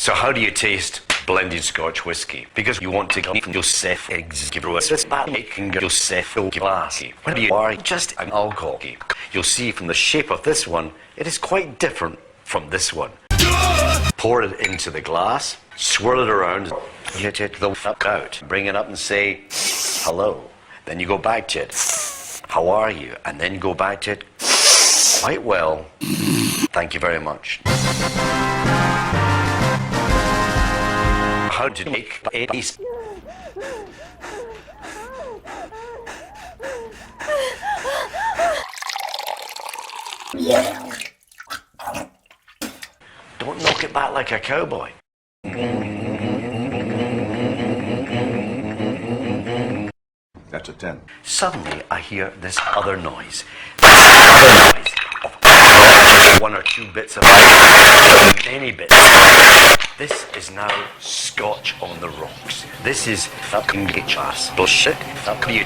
So how do you taste blended Scotch whisky? Because you want to come from yourself eggs, give us this bad making yourself glassy. When you are just an alcohol, you'll see from the shape of this one, it is quite different from this one. Pour it into the glass, swirl it around, get it the fuck out. Bring it up and say, hello. Then you go back to it. How are you? And then go back to it. Quite well. Thank you very much. How to make a piece. Don't knock it back like a cowboy. That's a 10. Suddenly, I hear this other noise. Other noise of one or two bits of ice, many bits. This is now Scotch on the rocks. This is fucking bitch ass bullshit. Fuck you.